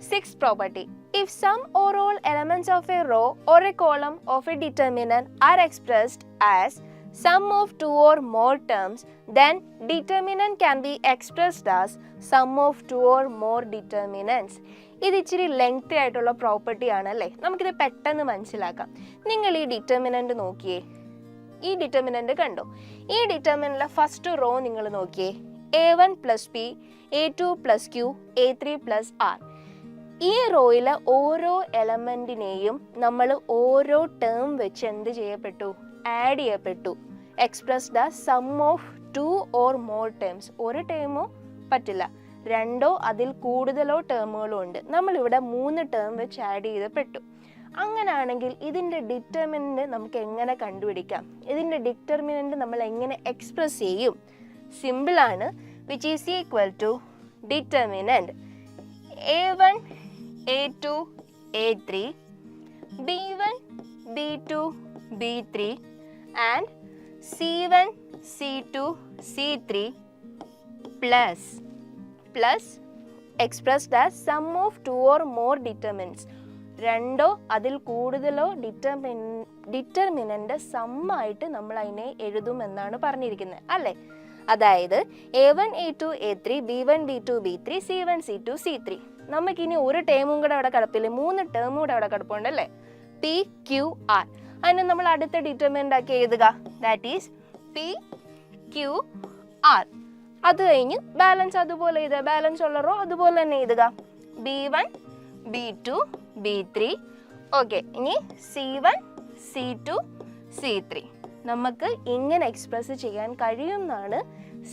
Six property, if some or all elements of a row or a column of a determinant are expressed as sum of 2 or more terms, then determinant can be expressed as sum of 2 or more determinants. ഇത് ഇച്ചിരി ലെങ്തി ആയിട്ടുള്ള പ്രോപ്പർട്ടി ആണല്ലേ. നമുക്കിത് പെട്ടെന്ന് മനസ്സിലാക്കാം. നിങ്ങൾ ഈ ഡിറ്റർമിനന്റ് നോക്കിയേ. ഈ ഡിറ്റർമിനന്റ് കണ്ടോ? ഈ ഡിറ്റർമിനന്റിലെ ഫസ്റ്റ് റോ നിങ്ങൾ നോക്കിയേ. A1 plus P A2 plus Q A3 plus R. ഈ റോയിലെ ഓരോ എലമെന്റിനെയും നമ്മൾ ഓരോ ടേം വെച്ച് എന്ത് ചെയ്യപ്പെട്ടു? ആഡ് ചെയ്യപ്പെട്ടു. Expressed as sum of 2 or more terms. ഒരു ടേമോ പറ്റില്ല, 2 അതിൽ കൂടുതലോ ടേമുകളോ ഉണ്ട്. നമ്മളിവിടെ 3 ടേം വെച്ച് ആഡ് ചെയ്തപ്പെട്ടു. അങ്ങനെയാണെങ്കിൽ ഇതിൻ്റെ ഡിറ്റർമിനന്റ് നമുക്ക് എങ്ങനെ കണ്ടുപിടിക്കാം? ഇതിൻ്റെ ഡിറ്റർമിനന്റ് നമ്മൾ എങ്ങനെ എക്സ്പ്രസ് ചെയ്യും? സിമ്പിളാണ്. Which is equal to determinant A1 A2 A3 B1 B2 B3 and C1 C2 C3 plus expressed as sum of 2 or more determinants. രണ്ടോ അതിൽ കൂടുതലോ ഡിറ്റർമിനന്റ് സമ്മായിട്ട് നമ്മൾ അതിനെ എഴുതുമെന്നാണ് പറഞ്ഞിരിക്കുന്നത് അല്ലേ. അതായത് A1 A2 A3 B1 B2 B3 C1 C2 C3. നമുക്കിനി ഒരു ടേമും കൂടെ അവിടെ കിടപ്പില്ല, 3 ടേമും കൂടെ അവിടെ കിടപ്പുണ്ടല്ലേ. P Q R. അതിനെ നമ്മൾ അടുത്ത ഡിറ്റർമിനന്റ് ആക്കി എഴുതുക. That is P Q R. അത് കഴിഞ്ഞ് ബാലൻസ് അതുപോലെ എഴുതുക, ബാലൻസ് ഉള്ള റോ അതുപോലെ തന്നെ എഴുതുക. B1 B2 B3. ഓക്കെ, ഇനി C1 C2 C3. നമുക്ക് ഇങ്ങനെ എക്സ്പ്രസ് ചെയ്യാൻ കഴിയുമെന്നാണ്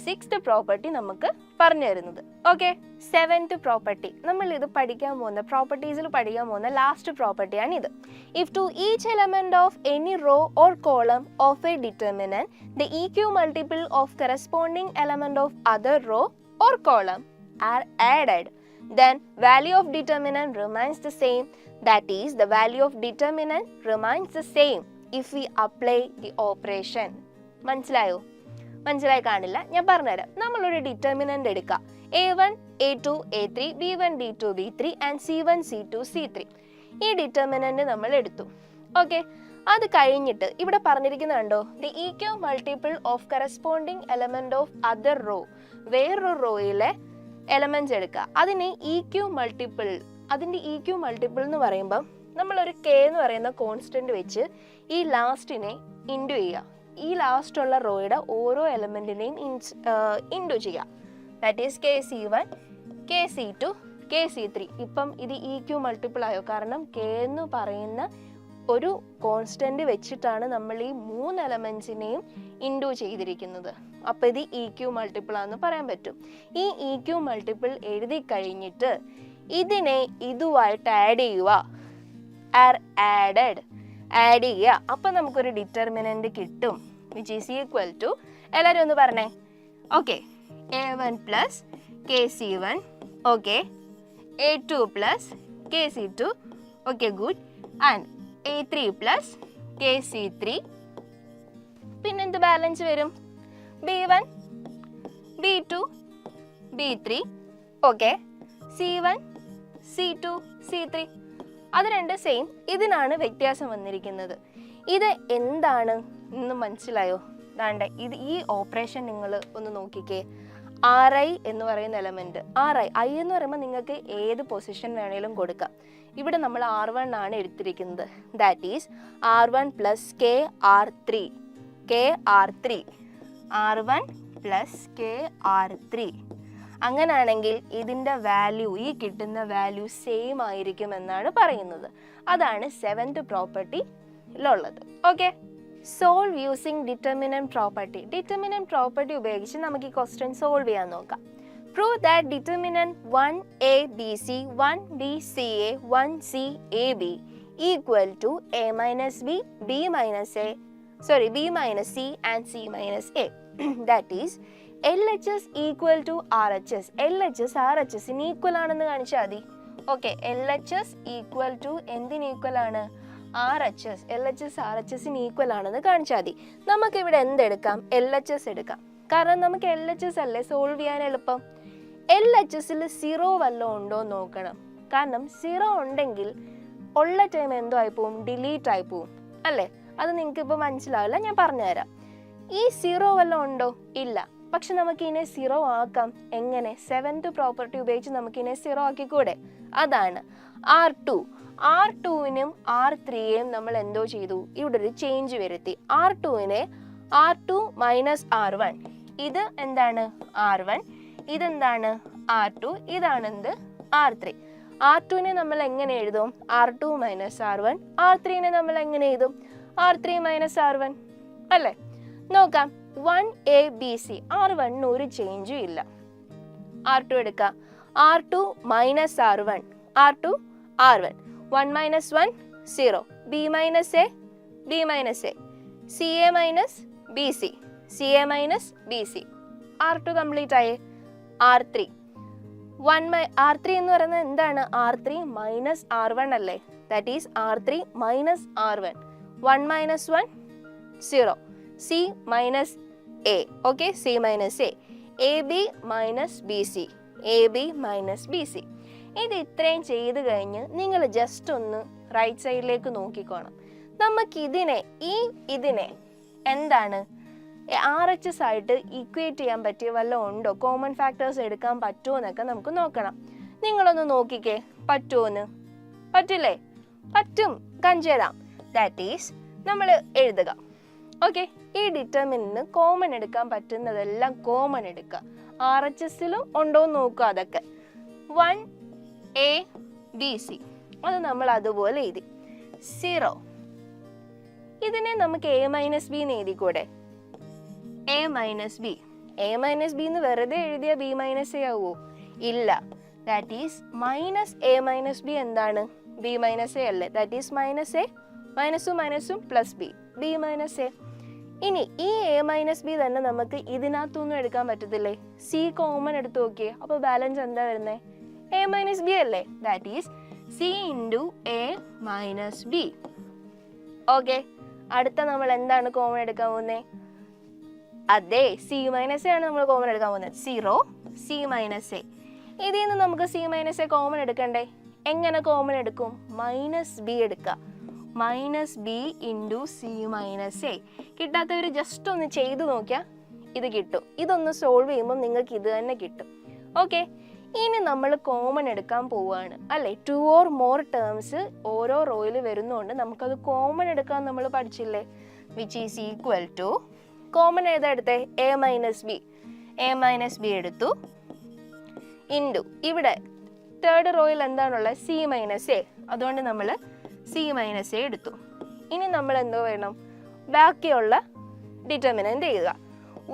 6th പ്രോപ്പർട്ടി നമുക്ക് പറഞ്ഞു തരുന്നത്. ഓക്കെ, 7th പ്രോപ്പർട്ടി നമ്മൾ ഇത് പഠിക്കാൻ പോകുന്ന പ്രോപ്പർട്ടീസിൽ പഠിക്കാൻ പോകുന്ന ലാസ്റ്റ് പ്രോപ്പർട്ടിയാണ് ഇത്. If to each element of any row or column of a determinant the EQ multiple of corresponding element of other row or column are added, then value of determinant remains the same. That is, the value of determinant remains the same if we apply the operation. മനസ്സിലായോ? മനസ്സിലായി കാണില്ല, ഞാൻ പറഞ്ഞുതരാം. നമ്മളൊരു ഡിറ്റർമിനന്റ് എടുക്കാം. A1 A2 A3 B1 B2 B3 and C1 C2 C3. ഈ ഡിറ്റർമിനന്റ് നമ്മൾ എടുത്തു. ഓക്കെ, അത് കഴിഞ്ഞിട്ട് ഇവിടെ പറഞ്ഞിരിക്കുന്നുണ്ടോ, the EQ multiple of corresponding element of other row, വേറൊരു റോയിലെ എലമെന്റ്സ് എടുക്കുക. അതിന് EQ മൾട്ടിപ്പിൾ, അതിൻ്റെ EQ മൾട്ടിപ്പിൾ എന്ന് പറയുമ്പം നമ്മളൊരു K എന്ന് പറയുന്ന കോൺസ്റ്റന്റ് വെച്ച് ഈ ലാസ്റ്റിനെ ഇൻഡു ചെയ്യുക. ഈ ലാസ്റ്റ് ഉള്ള റോയുടെ ഓരോ എലമെന്റിനെയും ഇൻഡു ചെയ്യുക. That is KC1 KC2 KC3. ഇപ്പം ഇത് EQ മൾട്ടിപ്പിൾ ആയോ? കാരണം K എന്ന് പറയുന്ന ഒരു കോൺസ്റ്റന്റ് വെച്ചിട്ടാണ് നമ്മൾ ഈ 3 എലമെന്റ്സിനെയും ഇൻഡു ചെയ്തിരിക്കുന്നത്. അപ്പോൾ ഇത് EQ മൾട്ടിപ്പിൾ ആണെന്ന് പറയാൻ പറ്റും. ഈ EQ മൾട്ടിപ്പിൾ എഴുതി കഴിഞ്ഞിട്ട് ഇതിനെ ഇതുമായിട്ട് ആഡ് ചെയ്യുക. ആഡ് ചെയ്യുക. അപ്പം നമുക്കൊരു ഡിറ്റർമിനന്റ് കിട്ടും, വിച്ച് ഈസ് ഈക്വൽ ടു, എല്ലാവരും ഒന്ന് പറഞ്ഞേ. Okay, A1 plus KC1. Okay, A2 plus KC2. Okay, good. And A3 plus KC3. പിന്നെന്ത് ബാലൻസ് വരും? B1 B2 B3. Okay, C1 C2 C3. അത് രണ്ട് സെയിം. ഇതിനാണ് വ്യത്യാസം വന്നിരിക്കുന്നത്. ഇത് എന്താണ് എന്ന് മനസ്സിലായോ? ദാണ്ട ഇത് ഈ ഓപ്പറേഷൻ നിങ്ങൾ ഒന്ന് നോക്കിക്കേ. RI എന്ന് പറയുന്ന എലമെന്റ്, I എന്ന് പറയുമ്പോൾ നിങ്ങൾക്ക് ഏത് പൊസിഷൻ വേണേലും കൊടുക്കാം. ഇവിടെ നമ്മൾ R1 ആണ് എടുത്തിരിക്കുന്നത്. That is R1 plus KR3. R1 plus KR3. അങ്ങനെയാണെങ്കിൽ ഇതിൻ്റെ വാല്യൂ, ഈ കിട്ടുന്ന വാല്യൂ സെയിം ആയിരിക്കും എന്നാണ് പറയുന്നത്. അതാണ് 7th പ്രോപ്പർട്ടിയിലുള്ളത്. Okay, solve using determinant property. Determinant property ഉപയോഗിച്ച് നമുക്ക് ഈ ക്വസ്റ്റ്യൻ സോൾവ് ചെയ്യാൻ നോക്കാം. Prove that determinant 1A BC 1BCA 1CAB equal to A minus B B minus C and C minus A. That is, LHS equal to RHS. LHS RHSന് ഈക്വൽ ആണെന്ന് കാണിച്ചാൽ മതി. ഓക്കെ, LHS ഈക്വൽ ടു എന്തിന് ഈക്വൽ ആണ്? RHS. LHS RHSന് ഈക്വൽ ആണെന്ന് കാണിച്ചാൽ മതി. നമുക്കിവിടെ എന്തെടുക്കാം? LHS എടുക്കാം. കാരണം നമുക്ക് LHS അല്ലേ സോൾവ് ചെയ്യാൻ എളുപ്പം. LHSൽ 0 വല്ലതും ഉണ്ടോ എന്ന് നോക്കണം. കാരണം 0 ഉണ്ടെങ്കിൽ ഉള്ള ടൈം എന്തോ ആയി പോവും, ഡിലീറ്റ് ആയി പോവും അല്ലേ. അത് നിങ്ങൾക്ക് ഇപ്പോൾ മനസ്സിലാവില്ല, ഞാൻ പറഞ്ഞുതരാം. ഈ 0 വല്ലതും ഉണ്ടോ? ഇല്ല. പക്ഷെ നമുക്ക് ഇതിനെ 0 ആക്കാം. എങ്ങനെ? 7th പ്രോപ്പർട്ടി ഉപയോഗിച്ച് നമുക്ക് ഇതിനെ 0 ആക്കിക്കൂടെ? അതാണ് R2നും R3യെയും നമ്മൾ എന്തോ ചെയ്തു, ഇവിടെ ഒരു ചേഞ്ച് വരുത്തി. R2നെ R2 മൈനസ് R1. ഇത് എന്താണ്? R1. ഇതെന്താണ്? R2. ഇതാണ് എന്ത്? R3. R2നെ നമ്മൾ എങ്ങനെ എഴുതും? R2 minus R1. R3നെ നമ്മൾ എങ്ങനെ എഴുതും? R3 മൈനസ് R1 അല്ലേ. നോക്കാം. 1A BC. R1 ഒരു ചേഞ്ചും ഇല്ല. R2 എടുക്കാം. R2 minus R1. R2 R1. 1 minus 1 0. B minus A B minus A. CA minus BC. CA minus BC. R2 complete ആയി. R3 R3 എന്ന് പറയുന്നത് എന്താണ്? R3 മൈനസ് R1 അല്ലേ. That is R3 minus R1. 1 minus 1 0. C minus A. Okay, C minus A. AB minus BC. AB minus BC. ഇത് ഇത്രയും ചെയ്ത് കഴിഞ്ഞ് നിങ്ങൾ ജസ്റ്റ് ഒന്ന് റൈറ്റ് സൈഡിലേക്ക് നോക്കിക്കോണം. നമുക്കിതിനെ ഇതിനെ എന്താണ് RHS ആയിട്ട് ഈക്വേറ്റ് ചെയ്യാൻ പറ്റിയ വല്ലതും ഉണ്ടോ, കോമൺ ഫാക്ടേഴ്സ് എടുക്കാൻ പറ്റുമോ എന്നൊക്കെ നമുക്ക് നോക്കണം. നിങ്ങളൊന്ന് നോക്കിക്കേ, പറ്റുമോന്ന്. പറ്റില്ലേ? പറ്റും, കാണിച്ചു തരാം. ദാറ്റ് ഈസ് നമ്മൾ എഴുതുക. ഓക്കെ, ഈ ഡിറ്റർമിനന്റിന് കോമൺ എടുക്കാൻ പറ്റുന്നതെല്ലാം കോമൺ എടുക്കുക. RHSലും ഉണ്ടോ എന്ന് നോക്കുക. അതൊക്കെ 1ABC അത് നമ്മൾ അതുപോലെ എഴുതി. 0 ഇതിനെ നമുക്ക് A - B എന്ന് എഴുതിക്കൂടെ? A - B എന്ന് വെറുതെ എഴുതിയ B - A ആവോ? ഇല്ല. ദാറ്റ് ഈസ് -A - B എന്താണ്? B - A അല്ലേ? ദാറ്റ് ഈസ് -A മൈനസും പ്ലസ് B - A. ഇനി ഈ A - B തന്നെ നമുക്ക് ഇതിനകത്തൊന്നും എടുക്കാൻ പറ്റത്തില്ലേ? C കോമൺ എടുത്ത് നോക്കിയേ. അപ്പോൾ ബാലൻസ് എന്താ വരുന്നത്? A - B അല്ലേ? That is C × A - B. Okay, അടുത്ത നമ്മൾ എന്താണ് കോമൺ എടുക്കാൻ പോകുന്നത്? അതെ, C - A ആണ് നമ്മൾ കോമൺ എടുക്കാൻ പോകുന്നത്. 0 C - A. ഇതിൽ നിന്ന് നമുക്ക് C - A കോമൺ എടുക്കണ്ടേ? എങ്ങനെ കോമൺ എടുക്കും? -B എടുക്കുക. -B × C - A. കിട്ടാത്തവർ ജസ്റ്റ് ഒന്ന് ചെയ്തു നോക്കിയാൽ ഇത് കിട്ടും. ഇതൊന്ന് സോൾവ് ചെയ്യുമ്പോൾ നിങ്ങൾക്ക് ഇത് തന്നെ കിട്ടും. ഓക്കെ, ഇനി നമ്മൾ കോമൺ എടുക്കാൻ പോവുകയാണ് അല്ലേ? 2 or more ടേംസ് ഓരോ റോയിൽ വരുന്നതുകൊണ്ട് നമുക്കത് കോമൺ എടുക്കാൻ നമ്മൾ പഠിച്ചില്ലേ? Which is equal to common ഏതാ എടുത്തേ? A - B എടുത്തു ഇൻറ്റു ഇവിടെ തേർഡ് റോയിൽ എന്താണുള്ളത്? C - A. അതുകൊണ്ട് നമ്മൾ C - A എടുത്തു. ഇനി നമ്മൾ എന്തോ വേണം? ബാക്കിയുള്ള ഡിറ്റർമിനന്റ് ചെയ്യുക.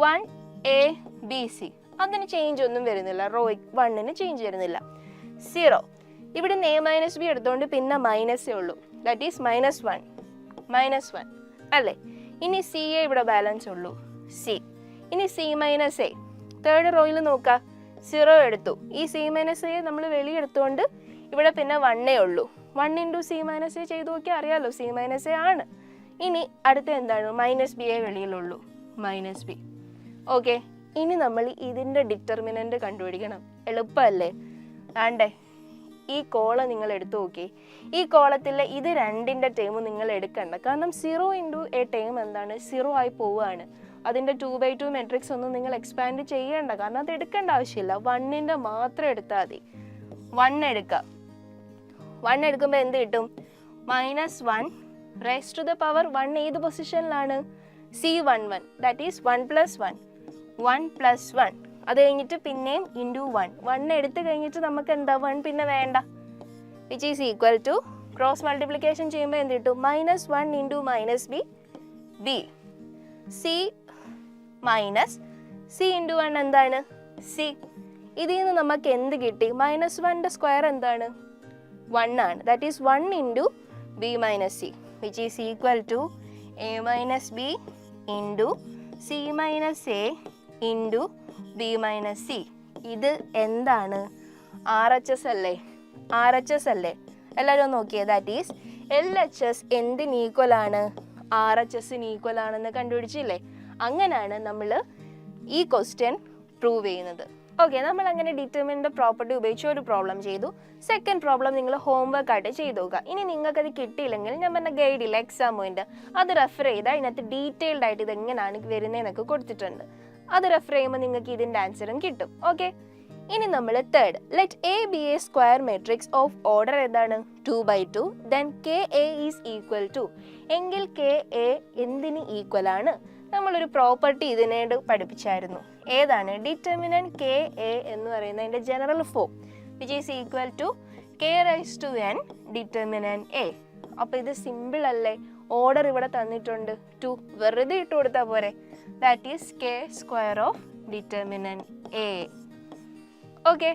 1ABC അതിന് ചേഞ്ച് ഒന്നും വരുന്നില്ല. റോ 1ന് ചേഞ്ച് വരുന്നില്ല. 0 ഇവിടെ A - B എടുത്തുകൊണ്ട് പിന്നെ മൈനസേ ഉള്ളൂ. ദാറ്റ് ഈസ് -1 അല്ലേ? ഇനി C ഇവിടെ ബാലൻസ് ഉള്ളൂ. C ഇനി C - A തേർഡ് റോയിൽ നോക്കുക. 0 എടുത്തു. ഈ C - A നമ്മൾ വെളിയെടുത്തുകൊണ്ട് ഇവിടെ പിന്നെ 1 ഉള്ളൂ. 1 × C - A ചെയ്ത് നോക്കിയാൽ അറിയാലോ C - A ആണ്. ഇനി അടുത്ത എന്താണ്? -B വെളിയിലുള്ളൂ. -B. ഓക്കെ, ഇനി നമ്മൾ ഇതിൻ്റെ ഡിറ്റർമിനന്റ് കണ്ടുപിടിക്കണം. എളുപ്പമല്ലേ? വേണ്ടേ? ഈ കോളം നിങ്ങൾ എടുത്തു നോക്കി. ഈ കോളത്തിലെ ഇത് രണ്ടിൻ്റെ ടേം നിങ്ങൾ എടുക്കണ്ട. കാരണം 0 × A ടേം എന്താണ്? 0 ആയി പോവുകയാണ്. അതിൻ്റെ 2/2 മെട്രിക്സ് ഒന്നും നിങ്ങൾ എക്സ്പാൻഡ് ചെയ്യേണ്ട. കാരണം അത് എടുക്കേണ്ട ആവശ്യമില്ല. 1ൻ്റെ മാത്രം എടുത്താൽ മതി. 1 എടുക്കുക. 1 എടുക്കുമ്പോൾ എന്ത് കിട്ടും? -1 raised to the power 1 ഏത് പൊസിഷനിലാണ്? C11. ദാറ്റ് ഈസ് 1 + 1 അത് കഴിഞ്ഞിട്ട് പിന്നെയും × 1 എടുത്തു കഴിഞ്ഞിട്ട് നമുക്ക് എന്താ? 1 പിന്നെ വേണ്ട. Which is equal to cross multiplication ചെയ്യുമ്പോൾ എന്ത് കിട്ടും? -1 × -B C - C × 1 എന്താണ്? C. ഇതിൽ നിന്ന് നമുക്ക് എന്ത് കിട്ടി? -1ൻ്റെ സ്ക്വയർ എന്താണ്? 1 ആണ്. That is 1 × B - C which is equal to A - B × C - A × B - C. ഇത് എന്താണ്? RHS അല്ലേ? എല്ലാവരും നോക്കിയേ. ദാറ്റ് ഈസ് LHS എന്തിന് ഈക്വലാണ്? RHSന് ഈക്വൽ ആണെന്ന് കണ്ടുപിടിച്ചില്ലേ? അങ്ങനെയാണ് നമ്മൾ ഈ ക്വസ്റ്റ്യൻ പ്രൂവ് ചെയ്യുന്നത്. ഓക്കെ, നമ്മൾ അങ്ങനെ ഡിറ്റർമിനന്റ് പ്രോപ്പർട്ടി ഉപയോഗിച്ച് ഒരു പ്രോബ്ലം ചെയ്തു. സെക്കൻഡ് പ്രോബ്ലം നിങ്ങൾ ഹോംവർക്ക് ആയിട്ട് ചെയ്തു നോക്കുക. ഇനി നിങ്ങൾക്കത് കിട്ടിയില്ലെങ്കിൽ ഞാൻ പറഞ്ഞ ഗൈഡിൽ എക്സാം പോയിന്റ് അത് റെഫർ ചെയ്താൽ അതിനകത്ത് ഡീറ്റെയിൽഡ് ആയിട്ട് ഇത് എങ്ങനെയാണ് വരുന്നതെന്നൊക്കെ കൊടുത്തിട്ടുണ്ട്. അത് റെഫർ ചെയ്യുമ്പോൾ നിങ്ങൾക്ക് ഇതിൻ്റെ ആൻസറും കിട്ടും. ഓക്കെ, ഇനി നമ്മൾ third let A be a square matrix of order ഏതാണ്? 2/2 then KA is equal to എങ്കിൽ KA എന്തിന് ഈക്വൽ ആണ്? നമ്മളൊരു പ്രോപ്പർട്ടി ഇതിനോട് പഠിപ്പിച്ചായിരുന്നു. ഏതാണ്? ഡിറ്റർമിനന്റ് KA എന്ന് പറയുന്നതിൻ്റെ general form which is equal to K⁻n determinant A. അപ്പോൾ ഇത് സിമ്പിൾ അല്ലേ? ഓർഡർ ഇവിടെ തന്നിട്ടുണ്ട് 2 വെറുതെ ഇട്ട് കൊടുത്താൽ പോരെ. That is K² of determinant A. Okay,